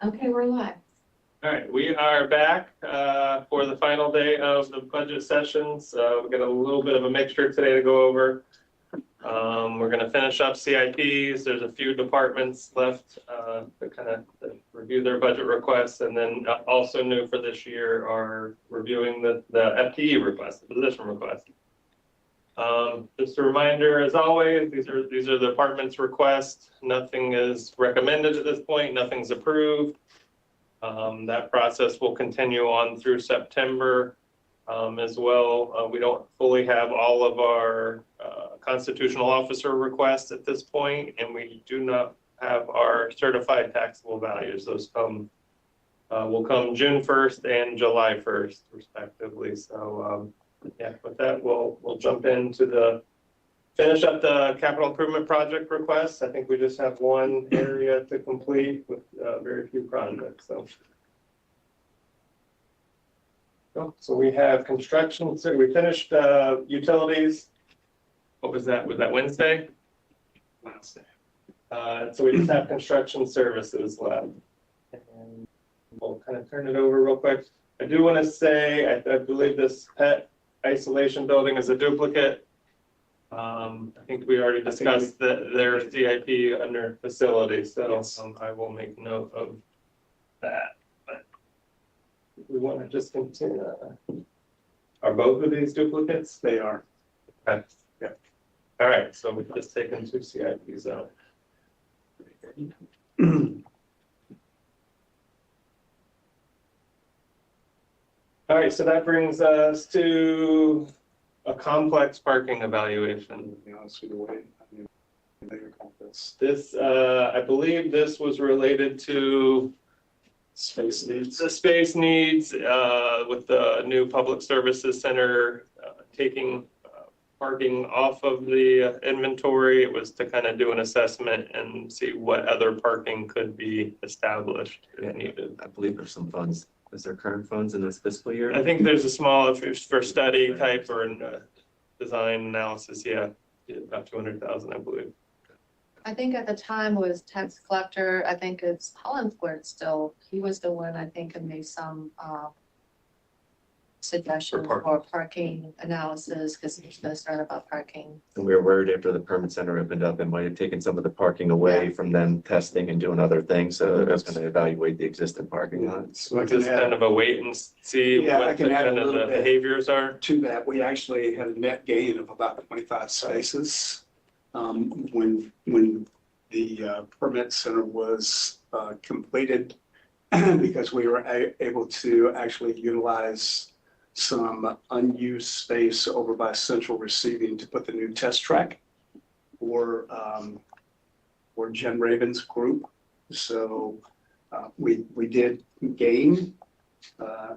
Okay, we're live. All right, we are back for the final day of the budget sessions. We've got a little bit of a mixture today to go over. We're going to finish up CIPs. There's a few departments left to kind of review their budget requests, and then also new for this year are reviewing the FTE request, the position request. Just a reminder, as always, these are the department's requests. Nothing is recommended at this point. Nothing's approved. That process will continue on through September as well. We don't fully have all of our constitutional officer requests at this point, and we do not have our certified taxable values. Those will come June 1st and July 1st, respectively. So yeah, with that, we'll jump into finish up the capital improvement project requests. I think we just have one area to complete with very few projects. So we have construction. So we finished utilities. What was that? Was that Wednesday? Wednesday. So we just have construction services left. And we'll kind of turn it over real quick. I do want to say, I believe this pet isolation building is a duplicate. I think we already discussed their CIP under facilities, so yes. I will make note of that. But we want to just continue. Are both of these duplicates? They are. Okay. Yeah. All right. So we've just taken two CIPs out. All right. So that brings us to a complex parking evaluation. This, I believe this was related to space needs. The space needs with the new public services center taking parking off of the inventory. It was to kind of do an assessment and see what other parking could be established if needed. I believe there's some funds. Is there current funds in this fiscal year? I think there's a small, if it's for study type or design analysis, yeah, about 200,000, I believe. I think at the time was tax collector. I think it's Hollinsworth still. He was the one, I think, who made some suggestions for parking analysis because he was concerned about parking. And we were worried after the permit center opened up, it might have taken some of the parking away from them testing and doing other things. So it was going to evaluate the existing parking lots. So it's just kind of a wait and see what the kind of the behaviors are. To that, we actually had a net gain of about 25 spaces when the permit center was completed because we were able to actually utilize some unused space over by central receiving to put the new test track for Jen Raven's group. So we did gain,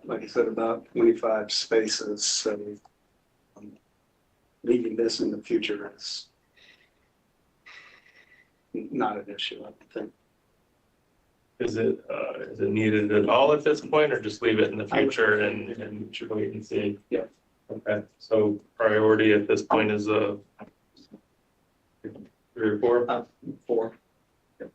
like I said, about 25 spaces. So leaving this in the future is not an issue, I think. Is it needed at all at this point, or just leave it in the future and should wait and see? Yeah. Okay. So priority at this point is 3 or 4. 4. Yep.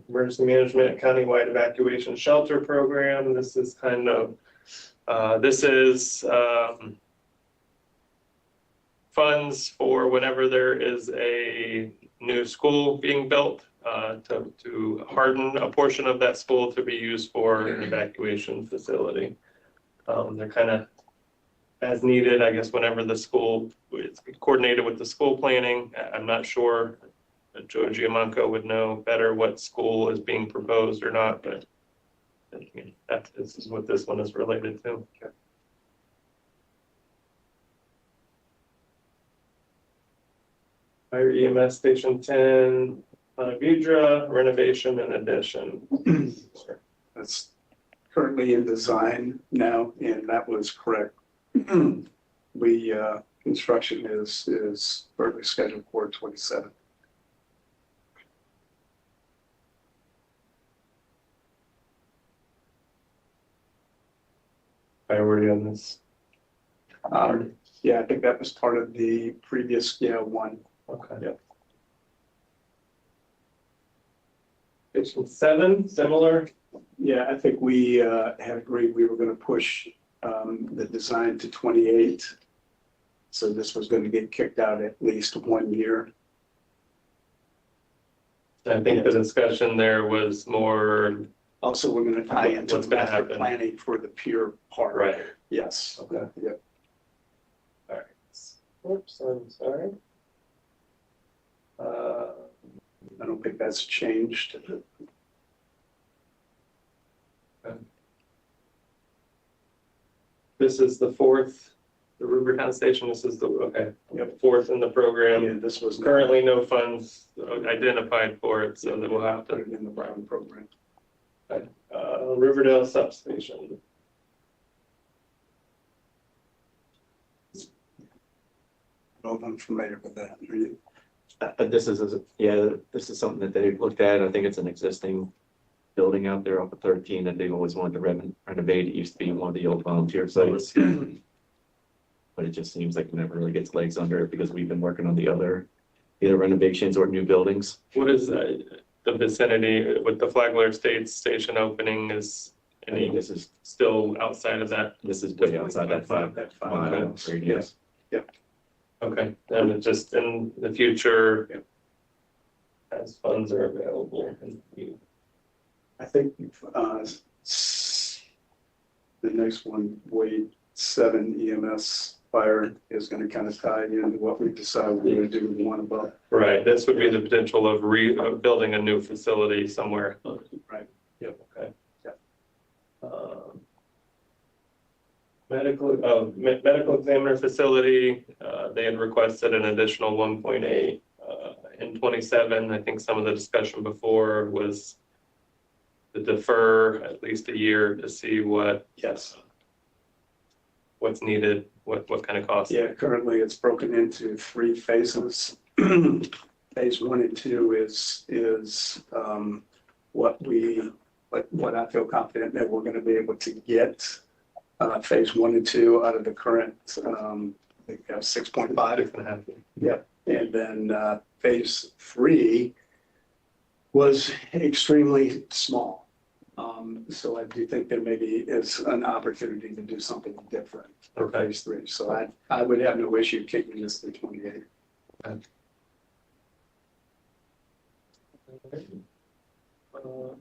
Emergency management countywide evacuation shelter program. This is kind of funds for whenever there is a new school being built to harden a portion of that school to be used for an evacuation facility. They're kind of as needed, I guess, whenever the school, it's coordinated with the school planning. I'm not sure, Joe Giamanco would know better what school is being proposed or not, but this is what this one is related to. Okay. Fire EMS Station 10, Vidra, renovation and addition. That's currently in design now, and that was correct. Construction is currently scheduled for 27. Priority on this? Yeah, I think that was part of the previous one. Okay. Yeah. Station 7, similar. Yeah, I think we had agreed we were going to push the design to 28. So this was going to get kicked out at least 1 year. I think the discussion there was more, Also, we're going to tie into What's gonna master happen? planning for the pier part. right. Yes. Okay. Yeah. All right. Whoops, I'm sorry. I don't think that's changed. This is the fourth, the Rivertown Station. This is the, okay. Yep. Fourth in the program. Yeah, this was Currently no funds identified for it, so that we'll have put to, it in the Brown program. Riverdale substation. Well, I'm familiar with that. Are you? This is, yeah, this is something that they looked at. I think it's an existing building out there off of 13 that they've always wanted to renovate. It used to be one of the old volunteer sites. But it just seems like it never really gets legs under it because we've been working on the other either renovations or new buildings. What is the vicinity with the Flagler Estates station opening is I think this is still outside of that? way outside that 5 mile radius. Okay, and it just in the future, Yep. as funds are available. I think the next one, Wade 7 EMS fire is going to kind of tie into what we decide we're going to do with one above. Right, this would be the potential of building a new facility somewhere. Right. Yep, okay. Yep. Medical examiner facility, they had requested an additional 1.8 in 27. I think some of the discussion before was to defer at least a year to see Yes. what's needed, what kind of cost. Yeah, currently it's broken into 3 phases. Phase 1 and 2 is what I feel confident that we're going to be able to get. Phase 1 and 2 out of the current, I think 6.5. Yep. And then phase 3 was extremely small. So I do think there maybe is an opportunity to do something different for Okay. phase 3. So I would have no issue kicking this to 28.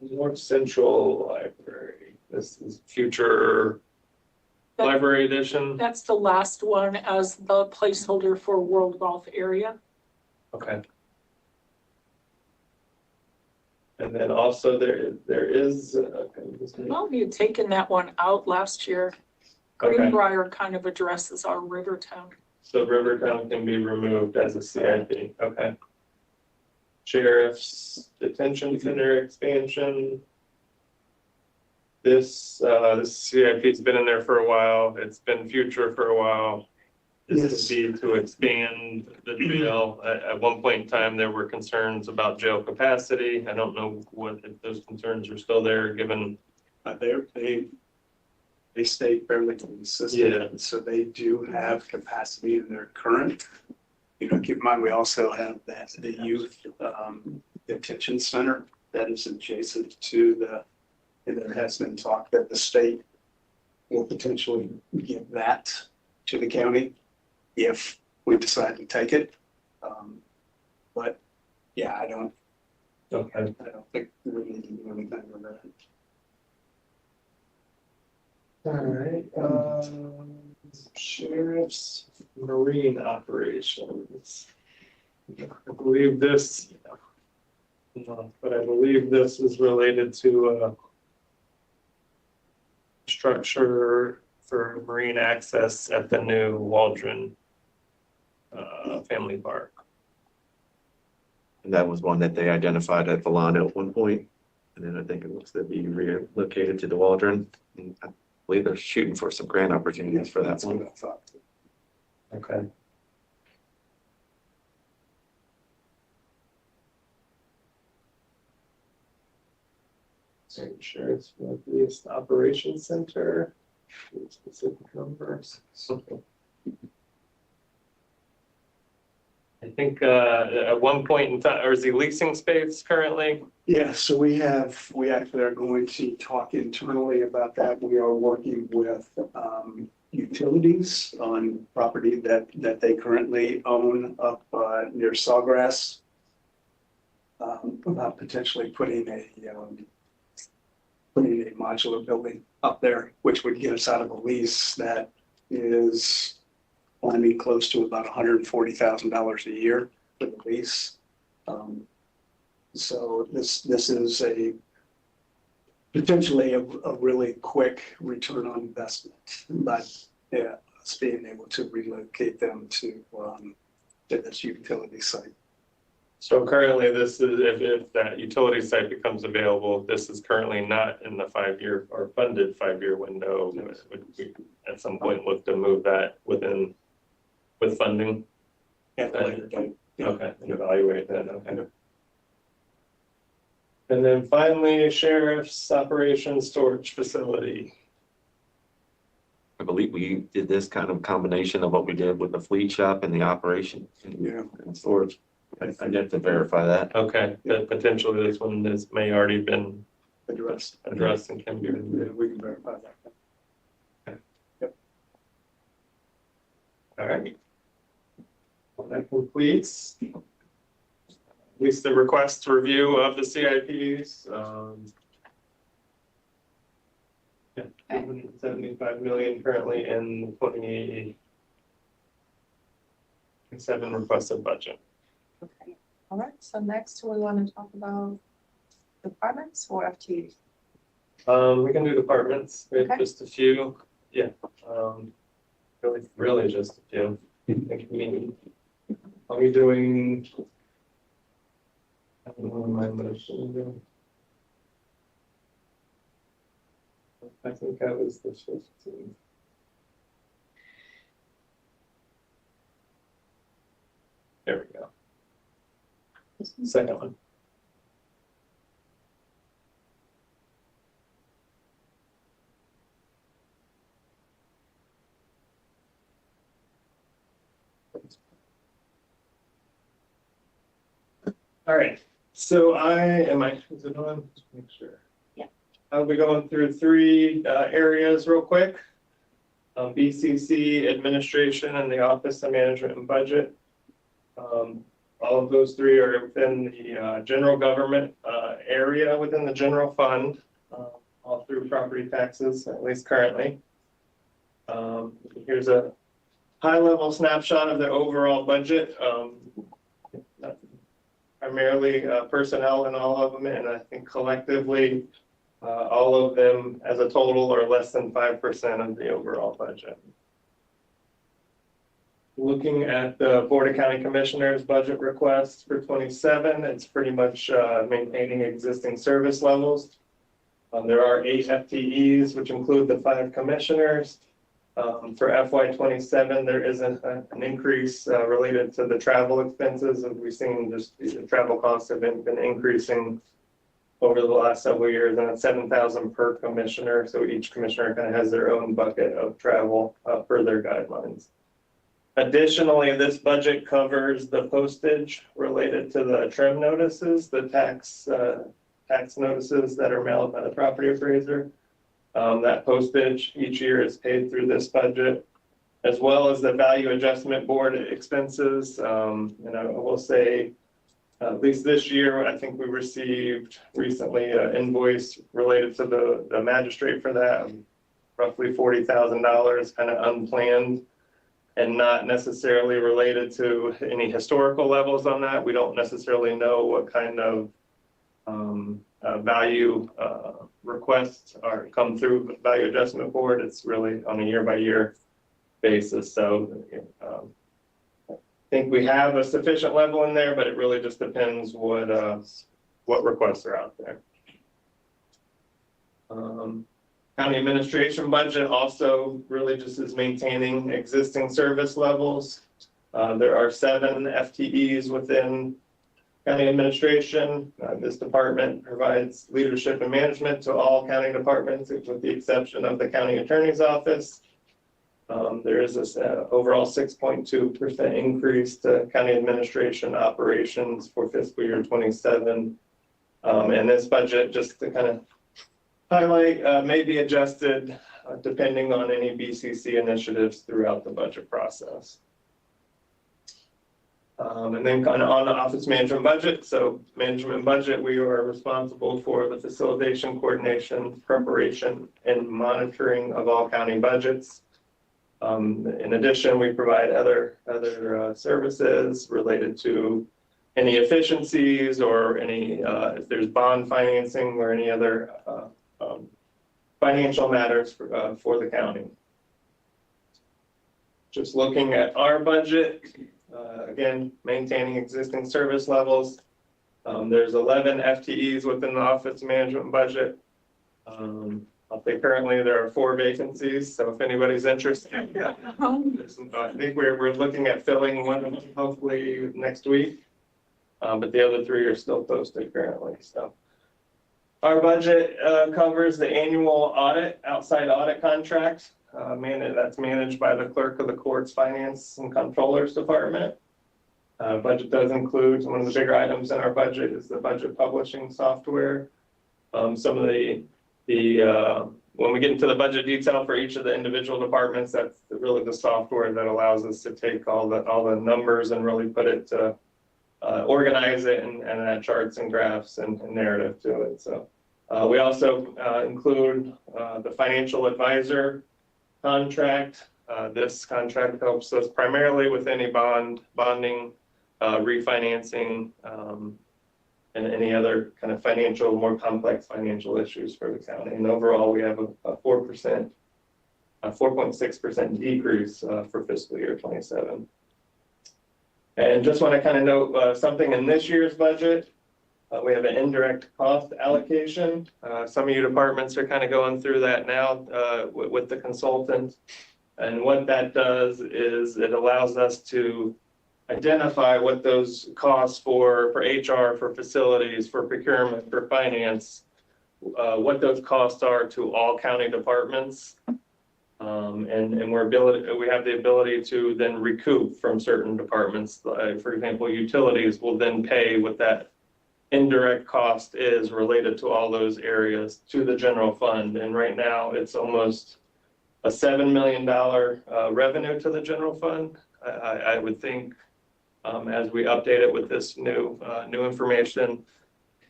North Central Library, this is future library edition. That's the last one as the placeholder for World Golf Area. Okay. And then also there is, Well, we had taken that one out last year. okay, Greenbrier kind of addresses our Rivertown. so Rivertown can be removed as a CIP, okay. Sheriff's Detention Center expansion. This CIP's been in there for a while, it's been future for a while. This would be to expand the jail. At one point in time, there were concerns about jail capacity. I don't know if those concerns are still there, given. They stay fairly consistent. Yeah. So they do have capacity in their current. You know, keep in mind, we also have the youth detention center that is adjacent to and there has been talk that the state will potentially give that to the county if we decide to take it. But yeah, I don't think we need to do anything with that. All right, sheriff's marine operations. I believe this, but I believe this is related to structure for marine access at the new Waldron family park. And that was one that they identified at Volano at one point. And then I think it looks to be relocated to the Waldron. And I believe they're shooting for some grant opportunities for that That's what one. I thought. Okay. Insurance Northeast Operations Center, specific numbers. I think at one point in time, or is he leasing space currently? Yeah, so we actually are going to talk internally about that. We are working with utilities on property that they currently own up near Sawgrass. About potentially putting a modular building up there, which would get us out of a lease that is climbing close to about $140,000 a year for the lease. So this is potentially a really quick return on investment, but yeah, us being able to relocate them to this utility site. So currently this is, if that utility site becomes available, this is currently not in the 5-year or funded 5-year window. Would we at some point look to move that with funding? At a later date. Okay, and evaluate that, okay. And then finally, sheriff's operations storage facility. I believe we did this kind of combination of what we did with the fleet shop and the operation and storage. I have to verify that. Okay, but potentially this one may already been Addressed. and can be. Yeah, we can verify that. All right. Well, that completes at least the request review of the CIPs. Yeah, 75 million currently in 2027 requested budget. Okay, all right, so next we want to talk about departments or FTEs? We can do departments, we have Okay. just a few, yeah. Really just a few. Are we doing? I don't know my motion. I think I was the 15th. There we go. Second one. All right, so is it on? Just make sure. Yeah. I'll be going through 3 areas real quick. BCC, administration, and the Office of Management and Budget. All of those 3 are within the general government area within the general fund, all through property taxes, at least currently. Here's a high-level snapshot of the overall budget. Primarily personnel in all of them, and I think collectively, all of them as a total are less than 5% of the overall budget. Looking at the Board of County Commissioners budget request for 27, it's pretty much maintaining existing service levels. There are 8 FTEs, which include the 5 commissioners. For FY27, there is an increase related to the travel expenses, and we've seen just the travel costs have been increasing over the last several years, and it's $7,000 per commissioner. So each commissioner kind of has their own bucket of travel per their guidelines. Additionally, this budget covers the postage related to the trim notices, the tax notices that are mailed by the property appraiser. That postage each year is paid through this budget, as well as the value adjustment board expenses. And I will say, at least this year, I think we received recently an invoice related to the magistrate for that, roughly $40,000, kind of unplanned and not necessarily related to any historical levels on that. We don't necessarily know what kind of value requests are come through value adjustment board. It's really on a year-by-year basis. So I think we have a sufficient level in there, but it really just depends what requests are out there. County administration budget also really just is maintaining existing service levels. There are 7 FTEs within county administration. This department provides leadership and management to all county departments, with the exception of the county attorney's office. There is this overall 6.2% increase to county administration operations for fiscal year 27. And this budget, just to kind of highlight, may be adjusted depending on any BCC initiatives throughout the budget process. And then kind of on the office management budget. So management budget, we are responsible for the facilitation, coordination, preparation, and monitoring of all county budgets. In addition, we provide other services related to any efficiencies or any, if there's bond financing or any other financial matters for the county. Just looking at our budget, again, maintaining existing service levels. There's 11 FTEs within the office management budget. I'll say currently there are 4 vacancies, so if anybody's interested, I think we're looking at filling one of them hopefully next week. But the other 3 are still posted currently. So our budget covers the annual audit, outside audit contract. That's managed by the clerk of the court's finance and controllers department. Budget does include one of the bigger items in our budget is the budget publishing software. Some of when we get into the budget detail for each of the individual departments, that's really the software that allows us to take all the numbers and really put it to organize it and add charts and graphs and narrative to it. So we also include the financial advisor contract. This contract helps us primarily with any bonding, refinancing, and any other kind of more complex financial issues for the county. And overall, we have a 4.6% decrease for fiscal year 27. And just want to kind of note something in this year's budget. We have an indirect cost allocation. Some of you departments are kind of going through that now with the consultant. And what that does is it allows us to identify what those costs for HR, for facilities, for procurement, for finance, what those costs are to all county departments. And we have the ability to then recoup from certain departments. For example, utilities will then pay what that indirect cost is related to all those areas to the general fund. And right now it's almost a $7 million revenue to the general fund. I would think as we update it with this new information,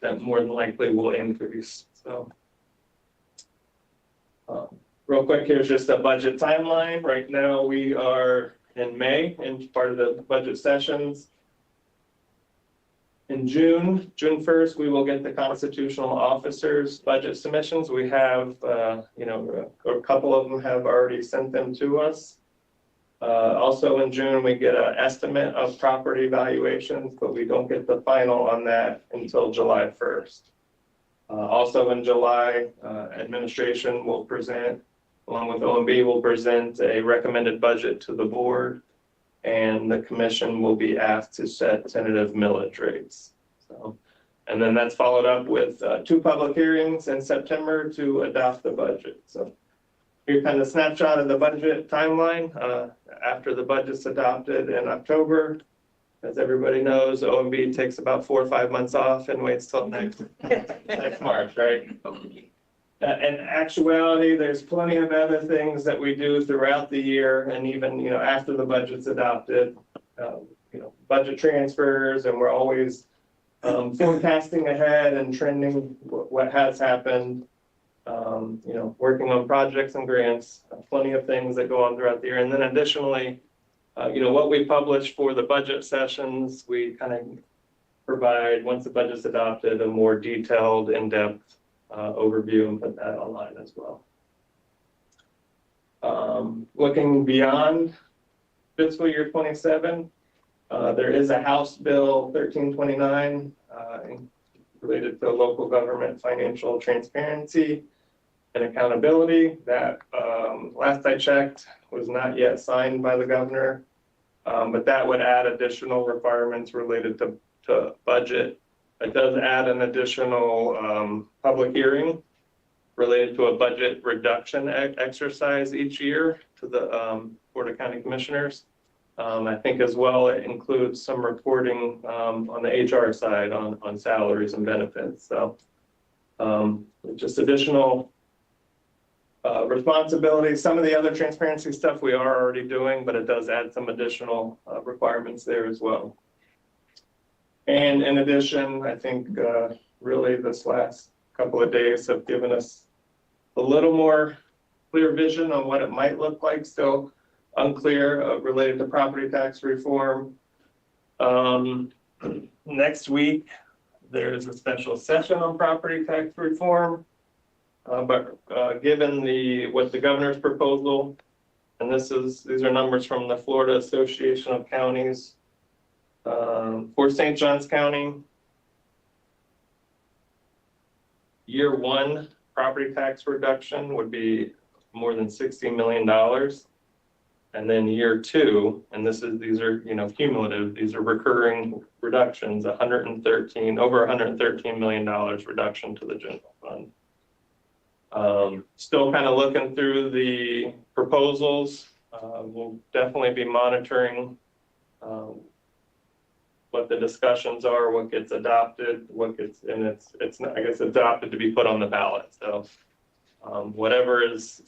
that more than likely will increase. So real quick, here's just a budget timeline. Right now we are in May and part of the budget sessions. In June 1st, we will get the constitutional officers budget submissions. We have, a couple of them have already sent them to us. Also in June, we get an estimate of property valuations, but we don't get the final on that until July 1st. Also in July, administration will present, along with OMB, will present a recommended budget to the board, and the commission will be asked to set tentative millage rates. So, and then that's followed up with 2 public hearings in September to adopt the budget. So here's kind of a snapshot of the budget timeline. After the budget's adopted in October, as everybody knows, OMB takes about 4 or 5 months off and waits till next March, right? In actuality, there's plenty of other things that we do throughout the year, and even after the budget's adopted, budget transfers, and we're always forecasting ahead and trending what has happened. Working on projects and grants, plenty of things that go on throughout the year. And then additionally, what we publish for the budget sessions, we kind of provide, once the budget's adopted, a more detailed, in-depth overview and put that online as well. Looking beyond fiscal year 27, there is a House Bill 1329 related to local government financial transparency and accountability that last I checked was not yet signed by the governor, but that would add additional requirements related to budget. It does add an additional public hearing related to a budget reduction exercise each year to the Board of County Commissioners. I think as well, it includes some reporting on the HR side on salaries and benefits. So just additional responsibilities. Some of the other transparency stuff we are already doing, but it does add some additional requirements there as well. And in addition, I think really this last couple of days have given us a little more clear vision on what it might look like. Still unclear related to property tax reform. Next week, there's a special session on property tax reform. But given what the governor's proposal, and these are numbers from the Florida Association of Counties, for St. Johns County, year one property tax reduction would be more than $60 million. And then year two, and these are cumulative, these are recurring reductions, over $113 million reduction to the general fund. Still kind of looking through the proposals. We'll definitely be monitoring what the discussions are, what gets adopted, it's not, I guess, adopted to be put on the ballot. So whatever is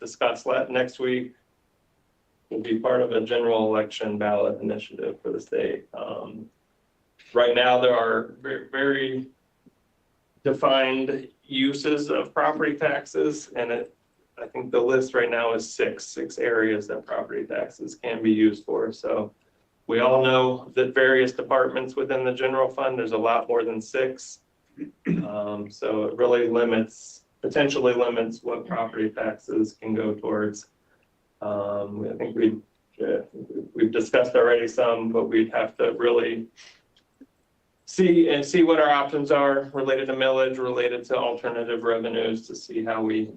discussed next week will be part of a general election ballot initiative for the state. Right now, there are very defined uses of property taxes, and I think the list right now is six areas that property taxes can be used for. So we all know that various departments within the general fund, there's a lot more than six. So it really potentially limits what property taxes can go towards. I think we've discussed already some, but we'd have to really see what our options are related to millage, related to alternative revenues, to see how we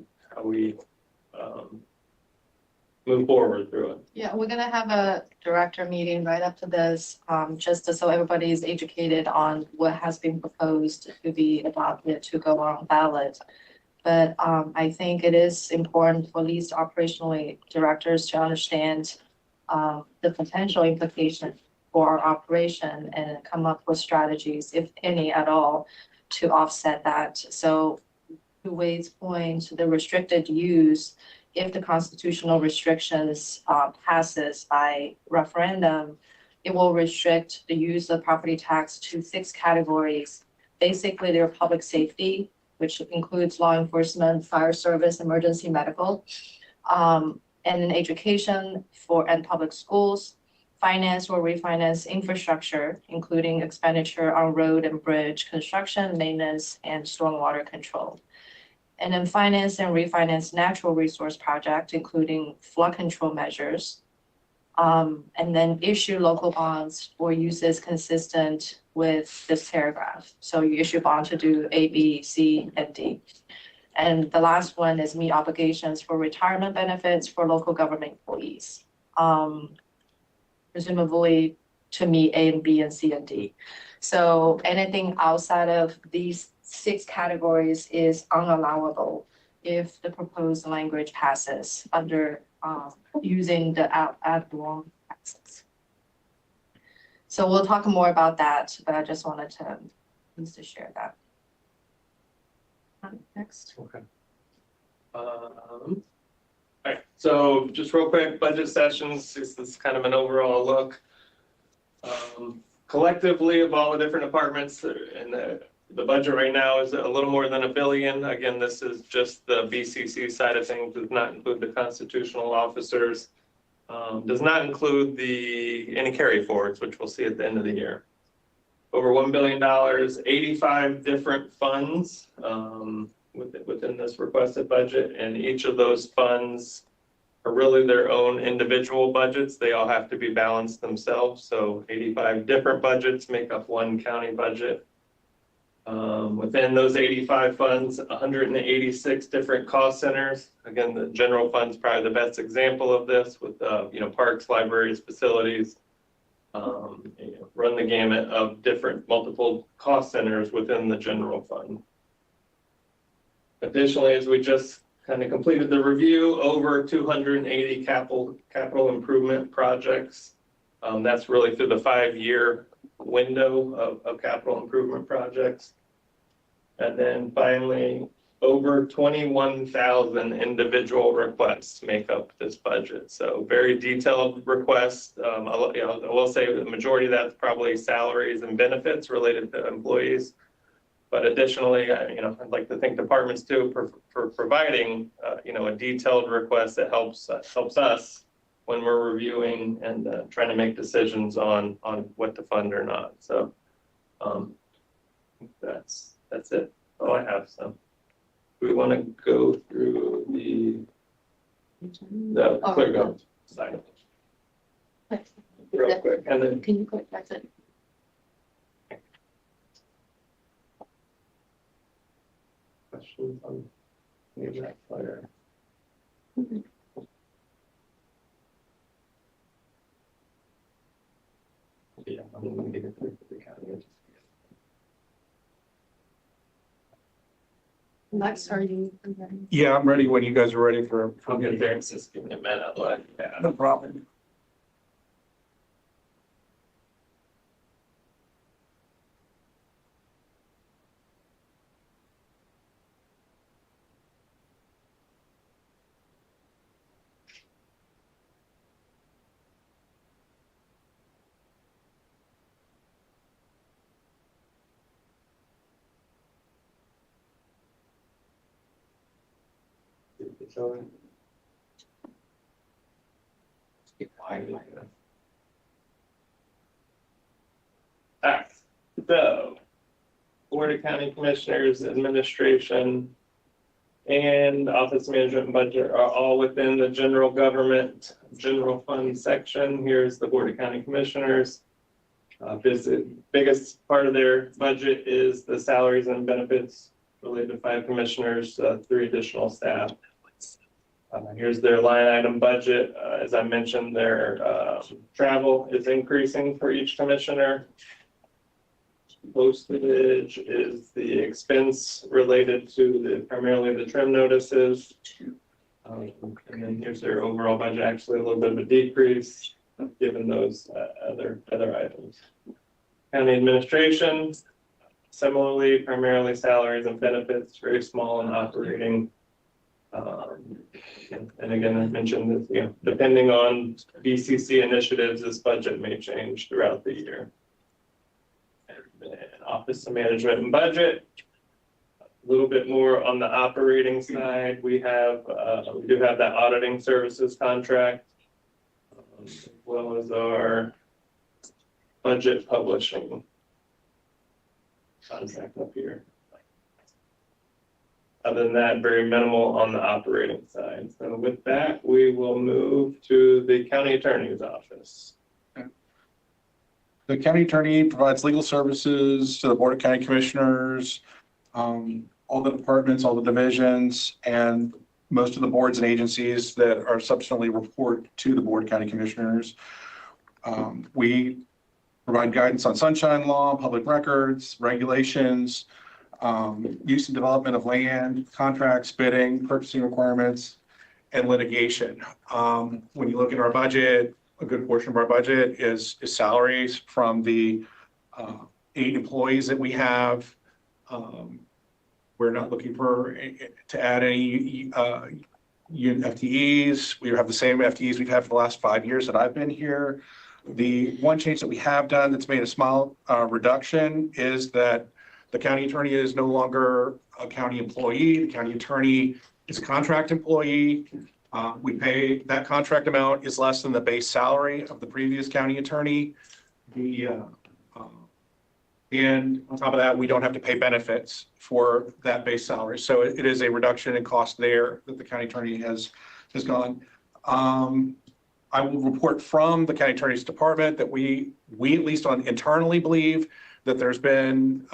move forward through it. Yeah, we're gonna have a director meeting right after this, just so everybody is educated on what has been proposed to be adopted to go on ballot. But I think it is important for these operational directors to understand the potential implication for our operation and come up with strategies, if any at all, to offset that. So to Wade's point, the restricted use, if the constitutional restrictions passes by referendum, it will restrict the use of property tax to 6 categories. Basically, they're public safety, which includes law enforcement, fire service, emergency medical, and in education and public schools, finance or refinance infrastructure, including expenditure on road and bridge construction, maintenance, and stormwater control. And then finance and refinance natural resource project, including flood control measures. And then issue local bonds for uses consistent with this paragraph. So you issue bond to do A, B, C, and D. And the last one is meet obligations for retirement benefits for local government employees. Presumably to meet A and B and C and D. So anything outside of these 6 categories is unallowable if the proposed language passes under using the ad valorem taxes. So we'll talk more about that, but I just wanted to share that. Next. Okay. All right, so just real quick, budget sessions, this is kind of an overall look. Collectively of all the different departments, and the budget right now is a little more than $1 billion. Again, this is just the BCC side of things, does not include the constitutional officers, does not include any carry forwards, which we'll see at the end of the year. Over $1 billion, 85 different funds within this requested budget, and each of those funds are really their own individual budgets. They all have to be balanced themselves. So 85 different budgets make up one county budget. Within those 85 funds, 186 different cost centers. Again, the general fund's probably the best example of this, with parks, libraries, facilities. Run the gamut of multiple cost centers within the general fund. Additionally, as we just kind of completed the review, over 280 capital improvement projects. That's really through the 5-year window of capital improvement projects. And then finally, over 21,000 individual requests make up this budget. So very detailed requests. I will say the majority of that's probably salaries and benefits related to employees. But additionally, I'd like to thank departments too for providing, a detailed request that helps us when we're reviewing and trying to make decisions on what to fund or not. So that's it. All I have. So we want to go through the clear go side real quick, and then Can you click, that's it. questions on that fire. Yeah, I'm going to get through the county. Max, are you? Yeah, I'm ready when you guys are ready for. I'll get there. It's just give me a minute. Yeah. No problem. So, Board of County Commissioners, Administration, and Office Management and Budget are all within the general government, general fund section. Here's the Board of County Commissioners. Biggest part of their budget is the salaries and benefits related to 5 commissioners, 3 additional staff. Here's their line item budget. As I mentioned, their travel is increasing for each commissioner. Postage is the expense related to primarily the trim notices. And then here's their overall budget, actually a little bit of a decrease given those other items. County administration, similarly, primarily salaries and benefits, very small in operating. And again, I mentioned that, depending on BCC initiatives, this budget may change throughout the year. And Office of Management and Budget, a little bit more on the operating side. We do have that auditing services contract, as well as our budget publishing contract up here. Other than that, very minimal on the operating side. So with that, we will move to the county attorney's office. The county attorney provides legal services to the Board of County Commissioners, all the departments, all the divisions, and most of the boards and agencies that are subsequently report to the Board of County Commissioners. We provide guidance on sunshine law, public records, regulations, use and development of land, contracts, bidding, purchasing requirements, and litigation. When you look at our budget, a good portion of our budget is salaries from the 8 employees that we have. We're not looking to add any FTEs. We have the same FTEs we've had for the last 5 years that I've been here. The one change that we have done that's made a small reduction is that the county attorney is no longer a county employee. The county attorney is a contract employee. We pay, that contract amount is less than the base salary of the previous county attorney. And on top of that, we don't have to pay benefits for that base salary. So it is a reduction in cost there that the county attorney has gone. I will report from the county attorney's department that we at least internally believe that there's been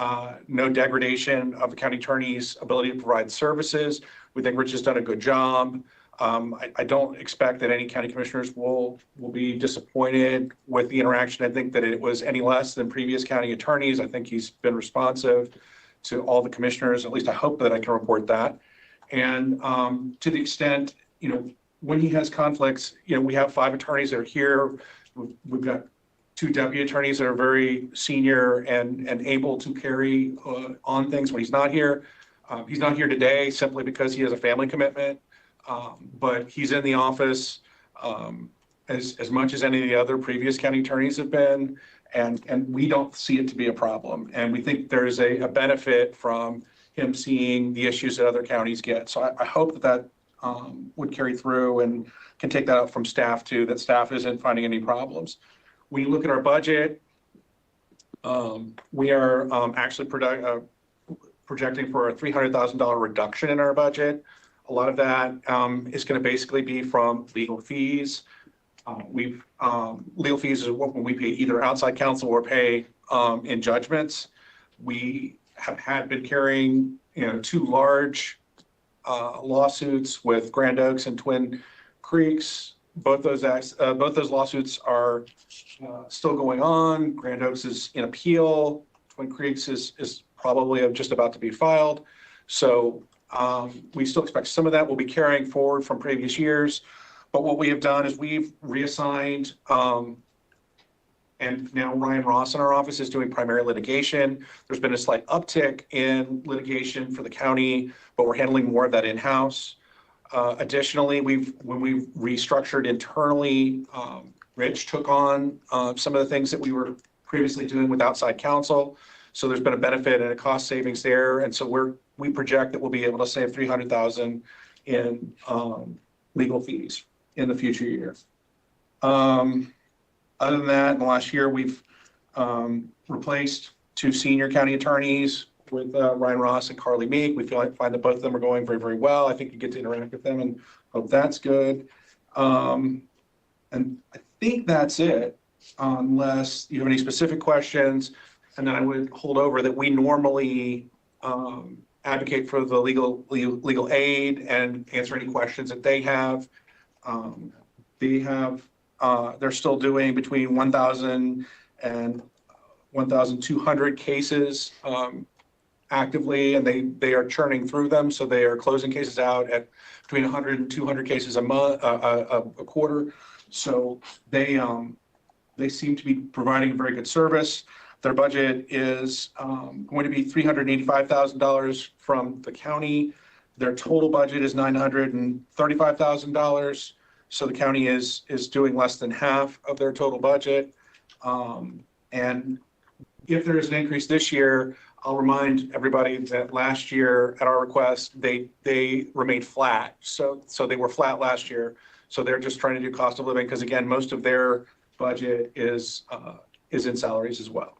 no degradation of the county attorney's ability to provide services. We think Rich has done a good job. I don't expect that any county commissioners will be disappointed with the interaction. I think that it was any less than previous county attorneys. I think he's been responsive to all the commissioners. At least I hope that I can report that. And to the extent, when he has conflicts, we have 5 attorneys that are here. We've got 2 deputy attorneys that are very senior and able to carry on things when he's not here. He's not here today simply because he has a family commitment, but he's in the office as much as any of the other previous county attorneys have been, and we don't see it to be a problem. And we think there's a benefit from him seeing the issues that other counties get. So I hope that would carry through and can take that up from staff too, that staff isn't finding any problems. When you look at our budget, we are actually projecting for a $300,000 reduction in our budget. A lot of that is going to basically be from legal fees. Legal fees is what we pay either outside counsel or pay in judgments. We have been carrying 2 large lawsuits with Grand Oaks and Twin Creeks. Both those lawsuits are still going on. Grand Oaks is in appeal. Twin Creeks is probably just about to be filed. So we still expect some of that will be carrying forward from previous years. But what we have done is we've reassigned, and now Ryan Ross in our office is doing primary litigation. There's been a slight uptick in litigation for the county, but we're handling more of that in-house. Additionally, when we restructured internally, Rich took on some of the things that we were previously doing with outside counsel. So there's been a benefit and a cost savings there. And so we project that we'll be able to save $300,000 in legal fees in the future years. Other than that, in the last year, we've replaced 2 senior county attorneys with Ryan Ross and Carly Meek. We find that both of them are going very, very well. I think you get to interact with them and hope that's good. And I think that's it, unless you have any specific questions. And then I would hold over that we normally advocate for the legal aid and answer any questions that they have. They're still doing between 1,000 and 1,200 cases actively, and they are churning through them. So they are closing cases out at between 100 and 200 cases a month, a quarter. So they seem to be providing a very good service. Their budget is going to be $385,000 from the county. Their total budget is $935,000. So the county is doing less than half of their total budget. And if there is an increase this year, I'll remind everybody that last year at our request, they remained flat. So they were flat last year. So they're just trying to do cost of living because, again, most of their budget is in salaries as well.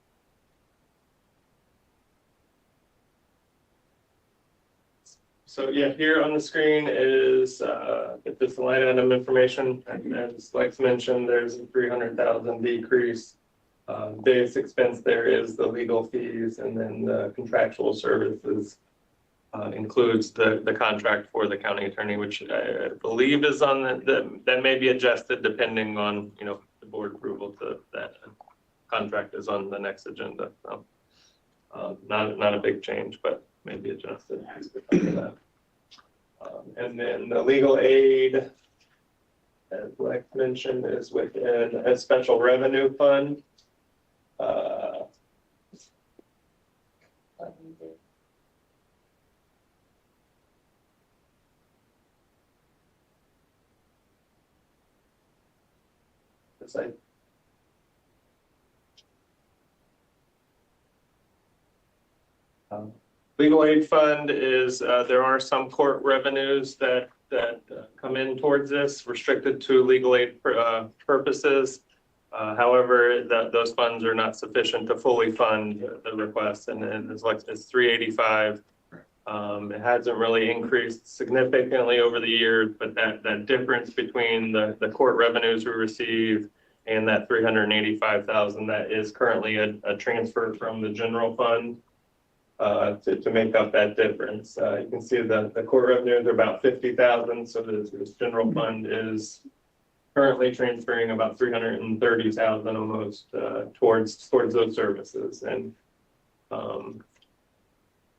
So yeah, here on the screen is this line item information. And as Lex mentioned, there's a $300,000 decrease. Biggest expense there is the legal fees, and then the contractual services includes the contract for the county attorney, which I believe is on that may be adjusted depending on the board approval to that contract is on the next agenda. So not a big change, but maybe adjusted because of that. And then the legal aid, as Lex mentioned, is within a special revenue fund. Legal aid fund is, there are some court revenues that come in towards this, restricted to legal aid purposes. However, those funds are not sufficient to fully fund the request, and it's 385. It hasn't really increased significantly over the years, but that difference between the court revenues we receive and that 385,000 that is currently a transfer from the general fund to make up that difference. You can see the court revenues are about 50,000, so this general fund is currently transferring about 330,000 almost towards those services. And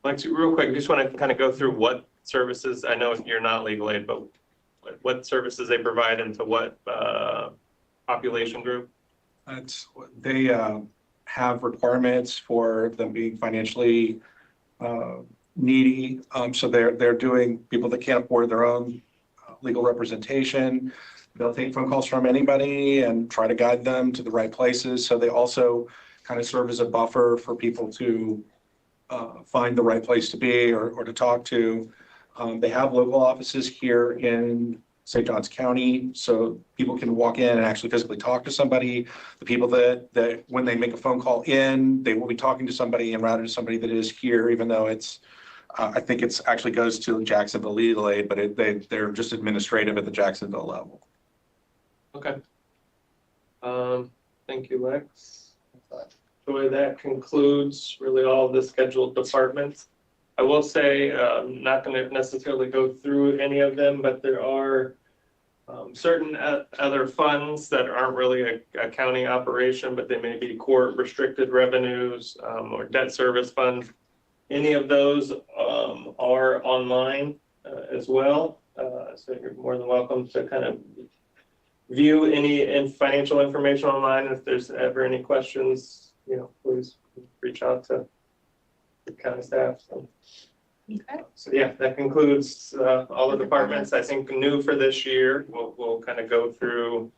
Lex, real quick, I just want to kind of go through what services? I know you're not legal aid, but what services they provide and to what population group? They have requirements for them being financially needy. So they're doing people that can't afford their own legal representation. They'll take phone calls from anybody and try to guide them to the right places. So they also kind of serve as a buffer for people to find the right place to be or to talk to. They have local offices here in St. Johns County, so people can walk in and actually physically talk to somebody. The people that when they make a phone call in, they will be talking to somebody and routed to somebody that is here, even though it's, I think it's actually goes to Jacksonville Legal Aid, but they're just administrative at the Jacksonville level. Okay. Thank you, Lex. Joy, that concludes really all the scheduled departments. I will say, I'm not going to necessarily go through any of them, but there are certain other funds that aren't really a county operation, but they may be court restricted revenues or debt service funds. Any of those are online as well. So you're more than welcome to kind of view any financial information online. If there's ever any questions, please reach out to the county staff. So yeah, that concludes all the departments. I think new for this year. We'll kind of go through.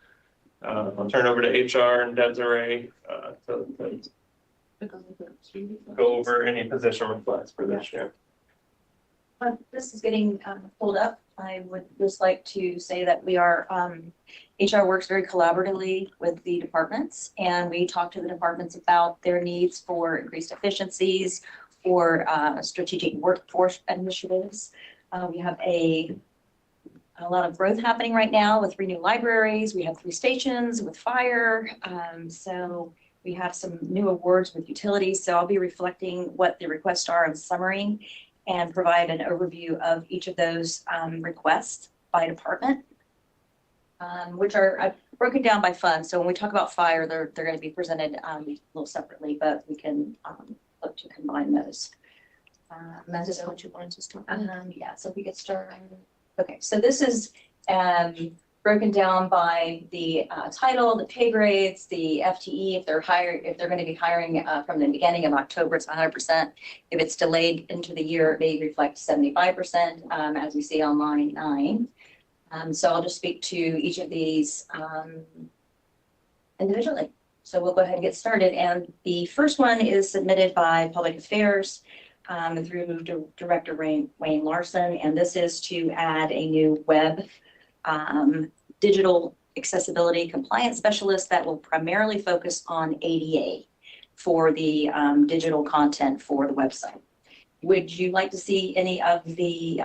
I'll turn over to HR and Desiree to go over any position requests for this year. This is getting pulled up. I would just like to say that we are, HR works very collaboratively with the departments, and we talk to the departments about their needs for increased efficiencies or strategic workforce initiatives. We have a lot of growth happening right now with 3 new libraries. We have 3 stations with fire. So we have some new awards with utilities. So I'll be reflecting what the requests are in summary and provide an overview of each of those requests by department, which are broken down by fund. So when we talk about fire, they're going to be presented a little separately, but we can look to combine those. That's just what you wanted to start with. Yeah, so if we get started. Okay, so this is broken down by the title, the pay grades, the FTE, if they're going to be hiring from the beginning of October, it's 100%. If it's delayed into the year, it may reflect 75%, as we see on line 9. So I'll just speak to each of these individually. So we'll go ahead and get started. And the first one is submitted by Public Affairs through Director Wayne Larson. And this is to add a new web digital accessibility compliance specialist that will primarily focus on ADA for the digital content for the website. Would you like to see any of the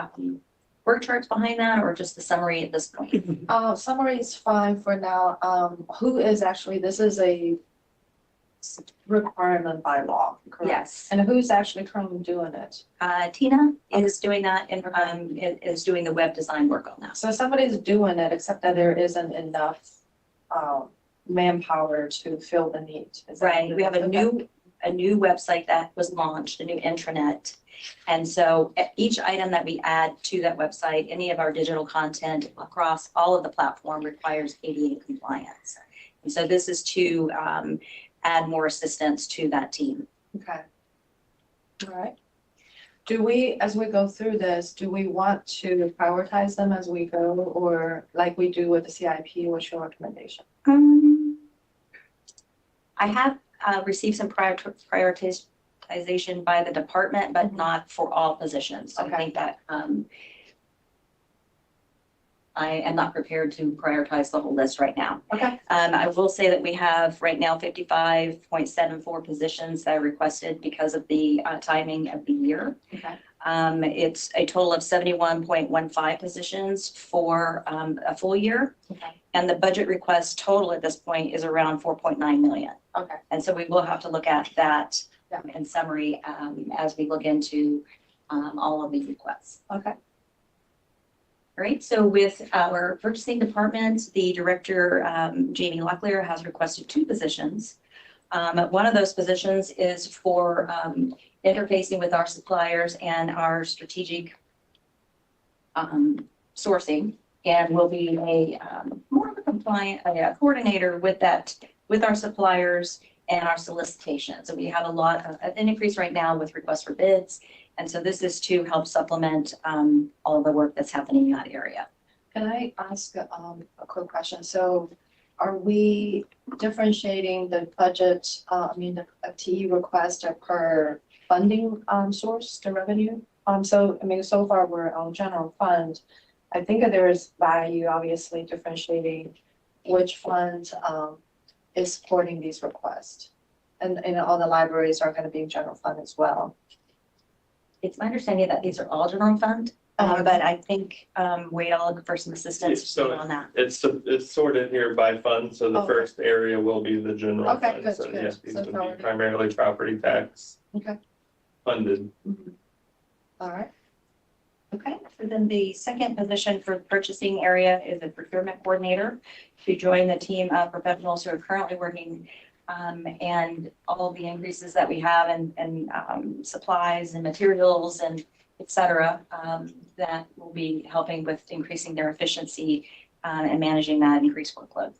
work charts behind that, or just the summary at this point? Summary is fine for now. Who is actually, this is a requirement by law, correct? Yes. And who's actually currently doing it? Tina is doing that and is doing the web design work on that. So somebody's doing it, except that there isn't enough manpower to fill the need. Is that Right. We have a new website that was launched, a new intranet. And so each item that we add to that website, any of our digital content across all of the platform requires ADA compliance. And so this is to add more assistance to that team. Okay. All right. Do we, as we go through this, do we want to prioritize them as we go, or like we do with the CIP? What's your recommendation? I have received some prioritization by the department, but not for all positions. So Okay. I think that I am not prepared to prioritize the whole list right now. Okay. I will say that we have right now 55.74 positions that are requested because of the timing of the year. Okay. It's a total of 71.15 positions for a full year. Okay. And the budget request total at this point is around 4.9 million. Okay. And so we will have to look at that Yeah. in summary as we look into all of these requests. Okay. All right, so with our purchasing department, the director, Jamie Locklear, has requested 2 positions. One of those positions is for interfacing with our suppliers and our strategic sourcing and will be a more of a compliant coordinator with that, with our suppliers and our solicitations. So we have a lot of an increase right now with requests for bids. And so this is to help supplement all of the work that's happening in that area. Can I ask a quick question? So are we differentiating the budget, the FTE request per funding source, the revenue? So far we're on general fund. I think that there is value, obviously, differentiating which fund is supporting these requests. And all the libraries are going to be general fund as well. It's my understanding that these are all general fund, but I think, Wade, I'll look for some assistance So on that. it's sorted here by fund, so the Okay. first area will be the general Okay, fund. good, So good. yeah, So these it's would be already- primarily property tax Okay. funded. All right. Okay, so then the second position for the purchasing area is a procurement coordinator to join the team of professionals who are currently working and all of the increases that we have in supplies and materials and et cetera, that will be helping with increasing their efficiency and managing that increased workload.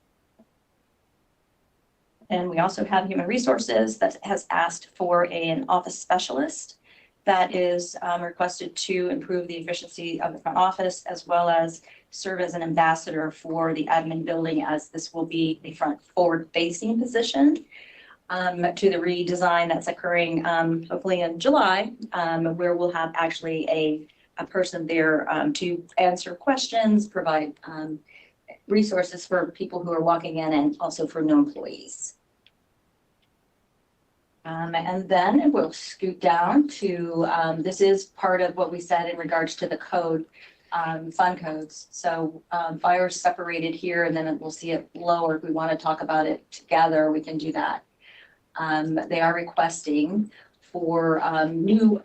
And we also have human resources that has asked for an office specialist that is requested to improve the efficiency of the front office as well as serve as an ambassador for the admin building, as this will be a front forward-facing position to the redesign that's occurring hopefully in July, where we'll have actually a person there to answer questions, provide resources for people who are walking in and also for new employees. And then we'll scoot down to, this is part of what we said in regards to the code, fund codes. So fire is separated here, and then we'll see it lower. If we want to talk about it together, we can do that. They are requesting for new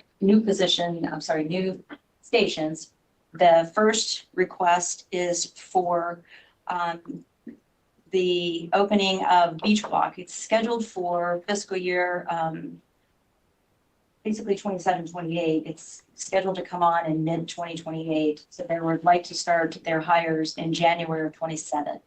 stations. The first request is for the opening of Beach Walk. It's scheduled for fiscal year, basically 27-28. It's scheduled to come on in mid-2028. So they would like to start their hires in January of 27.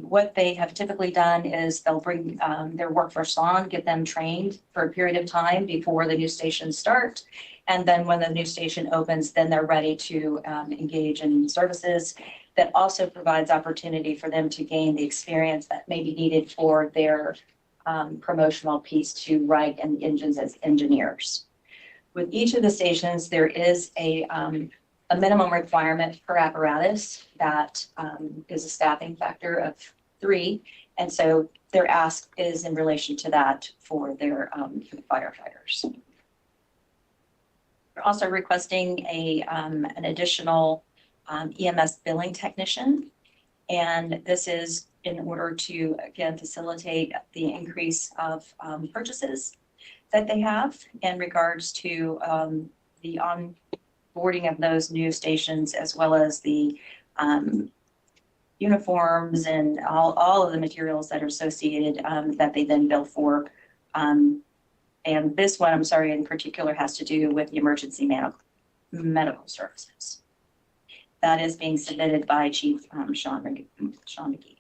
What they have typically done is they'll bring their workforce on, get them trained for a period of time before the new stations start. And then when the new station opens, then they're ready to engage in services. That also provides opportunity for them to gain the experience that may be needed for their promotional piece to ride in the engines as engineers. With each of the stations, there is a minimum requirement per apparatus that is a staffing factor of 3. And so their ask is in relation to that for their firefighters. We're also requesting an additional EMS billing technician. And this is in order to, again, facilitate the increase of purchases that they have in regards to the onboarding of those new stations, as well as the uniforms and all of the materials that are associated that they then bill for. And this one, I'm sorry, in particular has to do with the emergency medical services. That is being submitted by Chief Sean McGee.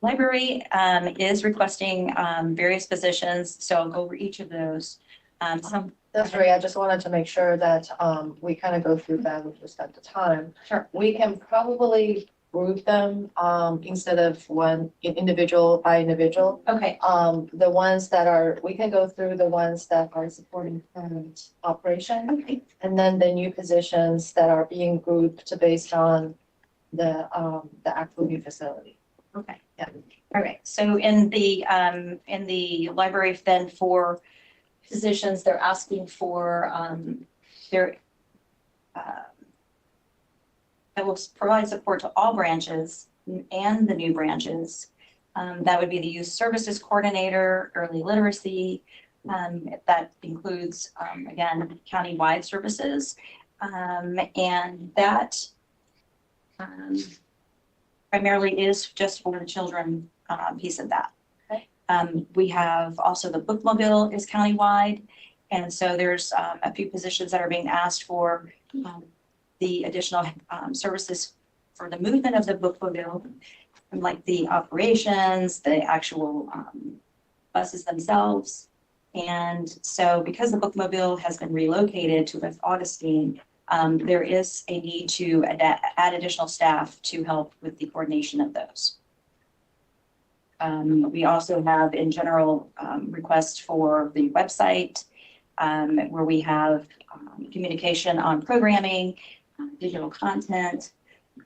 Library is requesting various positions, so I'll go over each of those. That's right. I just wanted to make sure that we kind of go through them just at the time. Sure. We can probably group them instead of one individual by individual. Okay, The ones that are, we can go through the ones that are supporting current operation. okay, And then the new positions that are being grouped based on the actual new facility. okay. Yeah. All right, so in the library then for positions, they're asking for that will provide support to all branches and the new branches. That would be the youth services coordinator, early literacy. That includes, again, county-wide services. And that primarily is just for the children piece of that. Okay. We have also the bookmobile is countywide, And so there's a few positions that are being asked for the additional services for the movement of the bookmobile, like the operations, the actual buses themselves. And so because the bookmobile has been relocated to West Augustine, there is a need to add additional staff to help with the coordination of those. We also have in general requests for the website where we have communication on programming, digital content,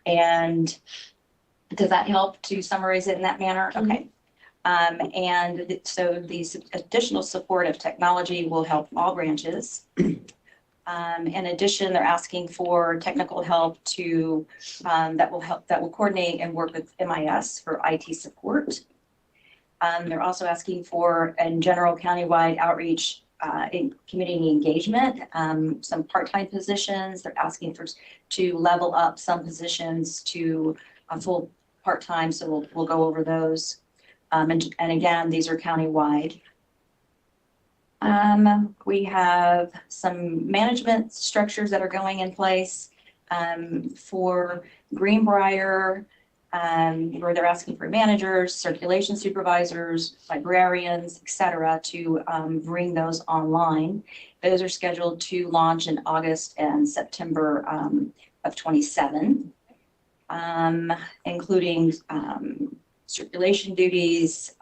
and does that help to summarize it in that manner? Okay. And so these additional support of technology will help all branches. In addition, they're asking for technical help to that will coordinate and work with MIS for IT support. They're also asking for in general countywide outreach in community engagement, some part-time positions. They're asking to level up some positions to full part-time, so we'll go over those. And again, these are countywide. We have some management structures that are going in place for Greenbrier, where they're asking for managers, circulation supervisors, librarians, et cetera, to bring those online. Those are scheduled to launch in August and September of 27, including circulation duties,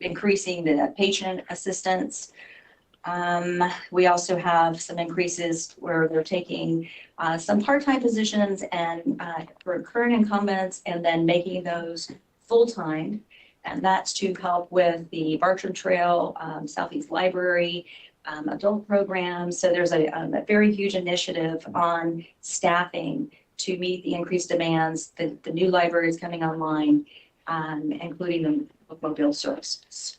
increasing the patient assistance. We also have some increases where they're taking some part-time positions and for current incumbents and then making those full-time. And that's to help with the Bartram Trail, Southeast Library, adult programs. So there's a very huge initiative on staffing to meet the increased demands, the new libraries coming online, including the bookmobile services.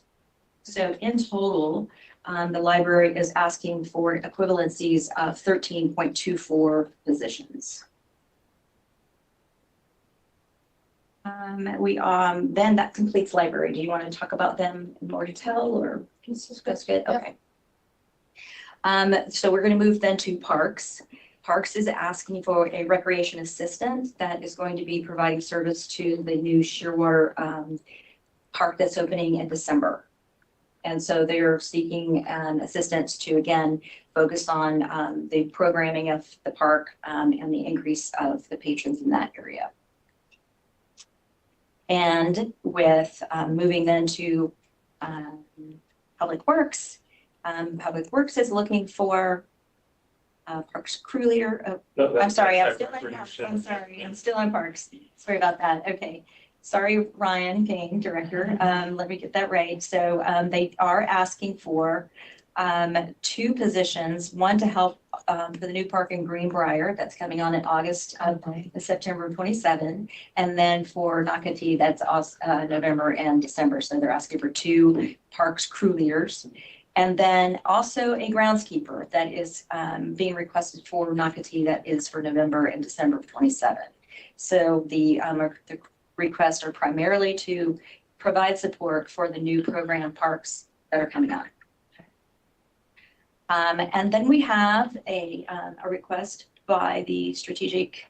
So in total, the library is asking for equivalencies of 13.24 positions. Then that completes library. Do you want to talk about them in more detail or? That's good. Okay. So we're going to move then to parks. Parks is asking for a recreation assistant that is going to be providing service to the new Shearwater park that's opening in December. And so they're seeking assistance to, again, focus on the programming of the park and the increase of the patrons in that area. And with moving then to Public Works, Public Works is looking for Parks crew leader. I'm sorry, I'm still in Parks. I'm sorry, I'm still in Parks. Sorry about that. Okay. Sorry, Ryan Payne, director. Let me get that right. So they are asking for 2 positions, one to help for the new park in Greenbrier that's coming on in August of September 27, and then for Nocatee that's also, November and December. So they're asking for 2 parks crew leaders. And then also a groundskeeper that is being requested for Nocatee that is for November and December of 27. So the requests are primarily to provide support for the new program parks that are coming on. And then we have a request by the strategic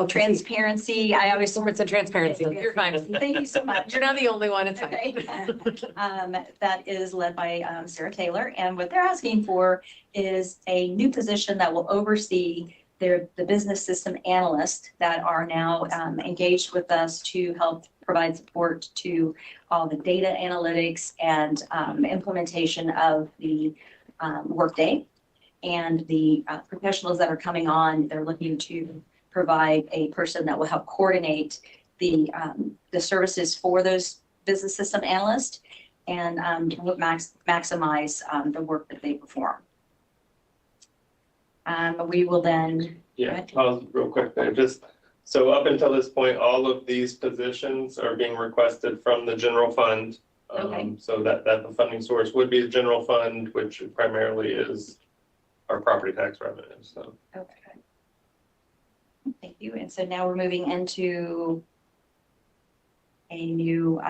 transparency. I always support the transparency. You're fine. Thank you so much. You're not the only one. It's Okay. fine. That is led by Sarah Taylor. And what they're asking for is a new position that will oversee the business system analysts that are now engaged with us to help provide support to all the data analytics and implementation of the Workday. And the professionals that are coming on, they're looking to provide a person that will help coordinate the services for those business system analysts and maximize the work that they perform. We will then. Yeah, pause real quick there. Just so up until this point, all of these positions are being requested from the general fund. Okay. So that the funding source would be the general fund, which primarily is our property tax revenue. So. Okay. Thank you. And so now we're moving into a new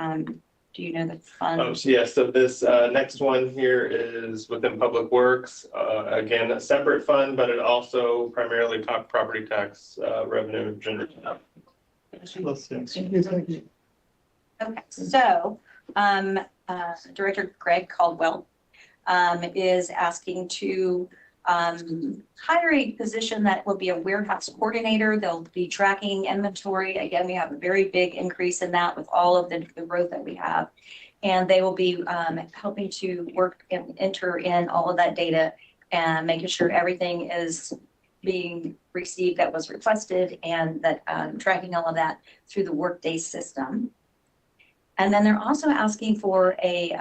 Do you know the Oh, fund? so yeah, so this next one here is within Public Works. Again, a separate fund, but it also primarily property tax revenue generates. Okay, so, Director Greg Caldwell, is asking to, hire a position that will be a warehouse coordinator. They'll be tracking inventory. Again, we have a very big increase in that with all of the growth that we have. And they will be, helping to work and enter in all of that data and making sure everything is being received that was requested and that, tracking all of that through the Workday system. And then they're also asking for a,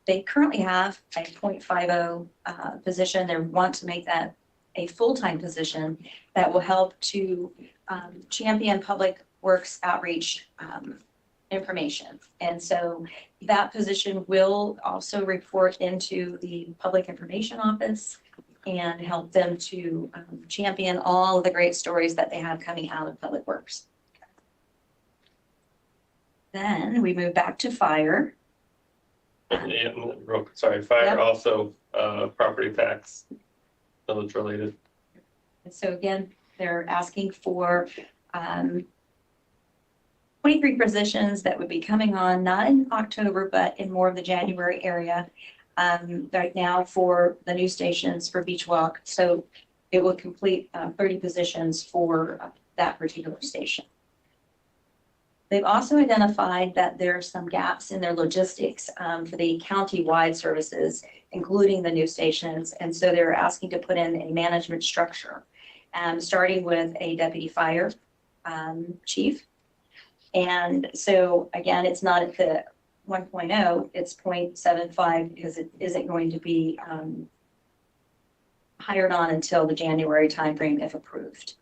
they currently have a 0.50 position. They want to make that a full-time position that will help to champion public works outreach information. And so that position will also report into the Public Information Office and help them to champion all of the great stories that they have coming out of Public Works. Then we move back to fire. Yeah, sorry, fire Yep. also property tax, village related. And so again, they're asking for 23 positions that would be coming on, not in October, but in more of the January area. Right now for the new stations for Beach Walk. So it will complete 30 positions for that particular station. They've also identified that there are some gaps in their logistics for the county-wide services, including the new stations. And so they're asking to put in a management structure, starting with a deputy fire chief. And so again, it's not at the 1.0, it's 0.75 because it isn't going to be hired on until the January timeframe if approved.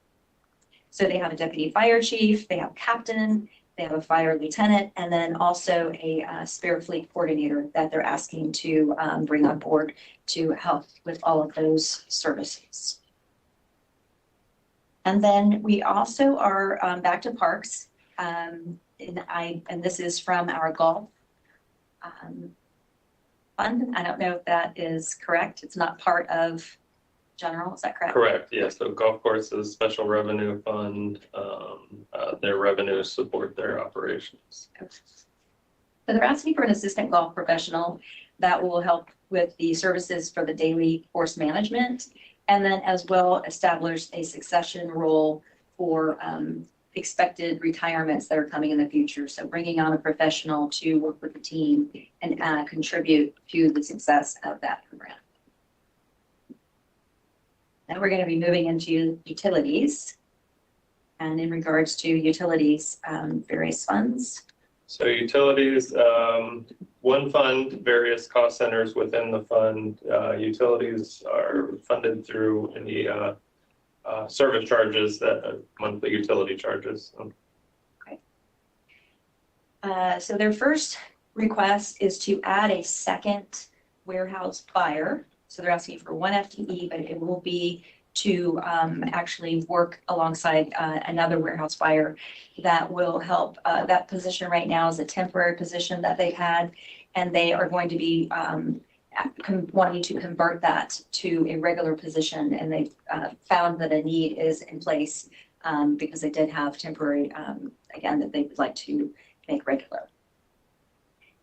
So they have a deputy fire chief, they have a captain, they have a fire lieutenant, and then also a spare fleet coordinator that they're asking to bring on board to help with all of those services. And then we also are back to parks. And this is from our golf fund. I don't know if that is correct. It's not part of general, is that correct? Correct, yes. So golf courses, special revenue fund, their revenues support their operations. So they're asking for an assistant golf professional that will help with the services for the daily course management, and then as well establish a succession role for expected retirements that are coming in the future. So bringing on a professional to work with the team and contribute to the success of that program. Now we're going to be moving into utilities. And in regards to utilities, various funds. So utilities, one fund, various cost centers within the fund. Utilities are funded through any service charges, that monthly utility charges. Okay. So their first request is to add a second warehouse fire. So they're asking for 1 FTE, but it will be to actually work alongside another warehouse fire that will help. That position right now is a temporary position that they've had, and they are going to be wanting to convert that to a regular position, and they've found that a need is in place because they did have temporary, again, that they would like to make regular.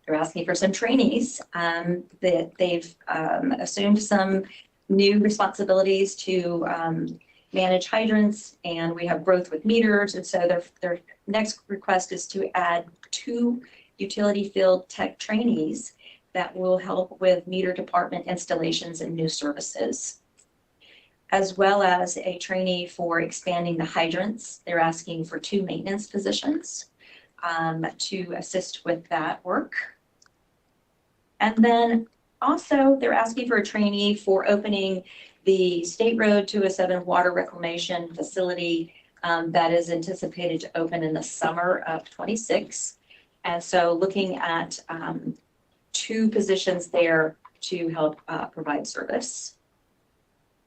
They're asking for some trainees that they've assumed some new responsibilities to manage hydrants, and we have growth with meters. And so their next request is to add 2 utility field tech trainees that will help with meter department installations and new services, as well as a trainee for expanding the hydrants. They're asking for 2 maintenance positions to assist with that work. And then also they're asking for a trainee for opening the State Road 207 water reclamation facility that is anticipated to open in the summer of 26. And so looking at 2 positions there to help provide service.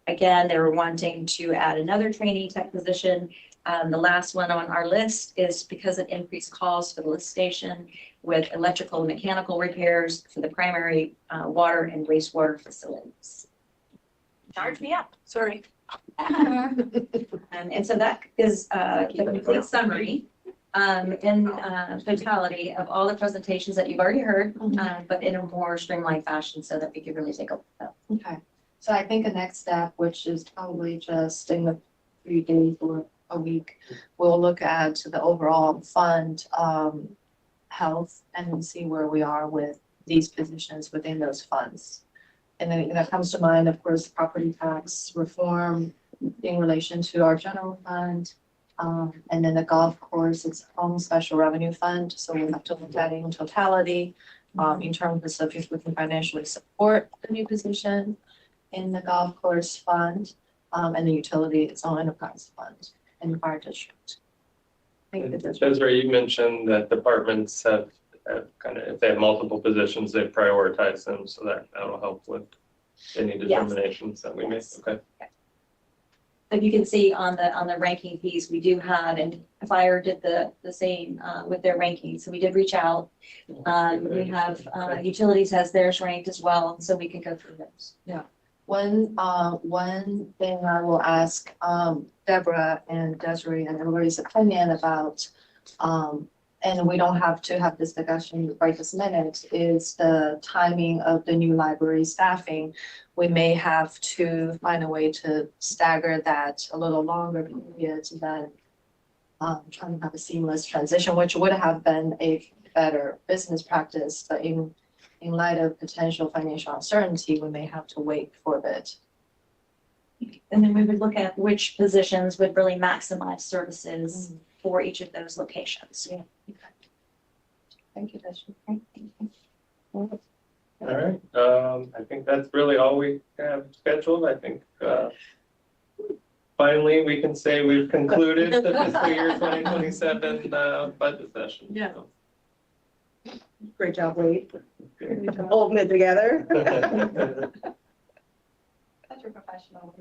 Again, they were wanting to add another trainee tech position The last one on our list is because of increased calls for the lift station with electrical and mechanical repairs for the primary water and wastewater facilities. Charge me up, sorry. And so that is the complete summary in totality of all the presentations that you've already heard, but in a more streamlined fashion so that we could really take a look at them. Okay, so I think the next step, which is probably just in the 3 days or a week, we'll look at the overall fund health and see where we are with these positions within those funds. And then that comes to mind, of course, property tax reform in relation to our general fund. And then the golf course, its own special revenue fund, so we'll have to look at it in totality, in terms of if we can financially support the new position in the golf course fund, and the utility, its own enterprise fund in the fire district. I think that that's Desiree, you mentioned that departments have kind of, if they have multiple positions, they prioritize them, so that'll help with any determinations that we make. Yes. Okay. If you can see on the ranking piece, we do have, and fire did the same with their rankings. So we did reach out. We have utilities has theirs ranked as well, so we can go through those. one thing I will ask Deborah and Desiree and everybody's opinion about, and we don't have to have this discussion right this minute, is the timing of the new library staffing. We may have to find a way to stagger that a little longer period than trying to have a seamless transition, which would have been a better business practice, but in light of potential financial uncertainty, we may have to wait for a bit. And then we would look at which positions would really maximize services for each of those locations. Yeah. Thank you, Desiree. All right, I think that's really all we have scheduled. I think, finally, we can say we've concluded the fiscal year 2027 budget session. Yeah. Great job, Wade. Holding it together. That's your professional.